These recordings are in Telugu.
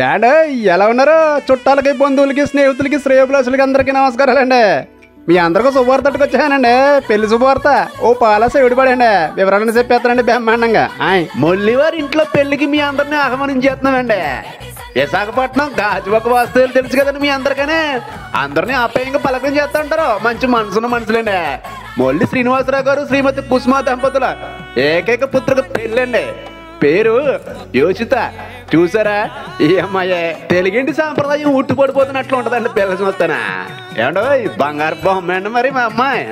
ఏండే ఎలా ఉన్నారు? చుట్టాలకి, బంధువులకి, స్నేహితులకి, శ్రేయోభిలాషులకి అందరికీ నమస్కారాలండి. మీ అందరికీ శుభవార్తకు వచ్చానండి. పెళ్లి శుభవార్త. ఓ పాల సెవిడిపడండి. వివరాలను చెప్పేస్తానండి బ్రహ్మాండంగా. మొల్లివారి ఇంట్లో పెళ్లికి మీ అందరిని ఆహ్వానించేస్తున్నామండి. విశాఖపట్నం గాజువాక వాస్తవులు తెలుసు కదండి మీ అందరికనే. అందరినీ ఆప్యాయంగా పలకం చేస్తా ఉంటారు. మంచి మనసున్న మనుషులండి. మొల్లి శ్రీనివాసరావు గారు, శ్రీమతి కుసుమ దంపతుల ఏకైక పుత్రిక పెళ్ళండి. పేరు యోషిత. చూసారా, ఈ అమ్మాయి తెలుగింటి సాంప్రదాయం ఉట్టు పడిపోతున్నట్లు ఉంటదండి పిల్ల చూస్తానా. ఏమండో బంగారు బొమ్మ అండి మరి మా అమ్మాయి.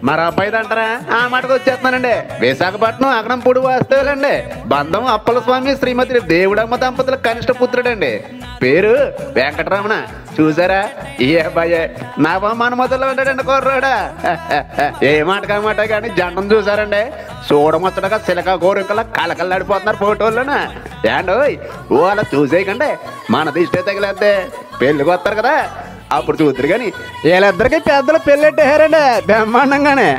మరి అబ్బాయిది అంటారా? ఆ మాటకు వచ్చేస్తున్నానండి. విశాఖపట్నం అగనంపూడి వాస్తవులండి. బంధం అప్పల స్వామి, శ్రీమతి దేవుడమ్మ దంపతుల కనిష్ట పుత్రుడండి. పేరు వెంకటరమణ. చూసారా, ఈ అబ్బాయి నా మనమతుల్లో ఉంటాడండి కుర్రాడా. ఏ మాటకా మాట కానీ జంటను చూసారండి. చూడముచ్చటగా సిలక కోరికలా కలకల్లాడిపోతున్నారు ఫోటోల్లోనా. ఏండో వాళ్ళ చూసేయకండి, మన దిష్టే తగిలేద్దే. పెళ్ళికి వస్తారు కదా అప్పుడు చూద్దరు. కానీ వీళ్ళిద్దరికి పెద్దలు పెళ్ళెట్టేశారండి బ్రహ్మాండంగానే.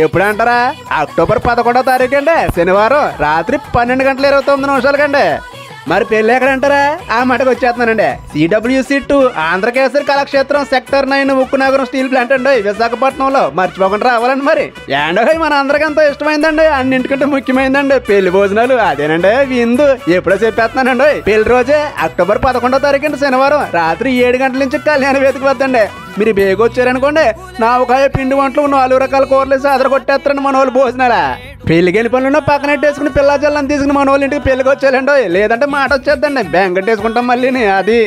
ఎప్పుడు అంటారా? అక్టోబర్ 11వ తారీఖు అండి, శనివారం రాత్రి 12:29 మరి పెళ్ళి ఎక్కడంటారా? ఆ మాటకు వచ్చేస్తున్నానండి. CWC2 Andhrakesari Kalakshetram sector 9 Ukkunagaram steel plant అండి, విశాఖపట్నంలో. మర్చిపోకుండా రావాలండి. మరి ఏండో మన అందరికి ఎంతో ఇష్టమైందండి, అన్నింటికంటే ముఖ్యమైందండి పెళ్లి భోజనాలు. అదేనండి విందు. ఎప్పుడో చెప్పేస్తున్నానండి. పెళ్లి రోజే అక్టోబర్ 11వ తారీఖు అండి, శనివారం రాత్రి 7 గంటల నుంచి కళ్యాణ వేదిక వద్దండి. మీరు బేగ వచ్చారనుకోండి, నావకాయ, పిండి వంటలు, 4 రకాల కూరలు సాదర కొట్టేస్తారండి మన వాళ్ళు భోజనాల. పెళ్లికి వెళ్ళి పనులు పక్కనెట్టేసుకుని పిల్ల జల్లని తీసుకుని మన వాళ్ళ ఇంటికి పెళ్లికి వచ్చేయాలండి. లేదంటే మాట వచ్చేద్దండి, బెంగట్టేసుకుంటాం మళ్ళీ. అది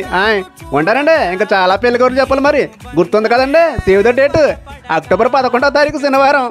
ఉంటారండి. ఇంకా చాలా పెళ్లి కూరలు చెప్పాలి. మరి గుర్తుంది కదండి, సేవ్ ద డేట్, అక్టోబర్ 11వ తారీఖు శనివారం.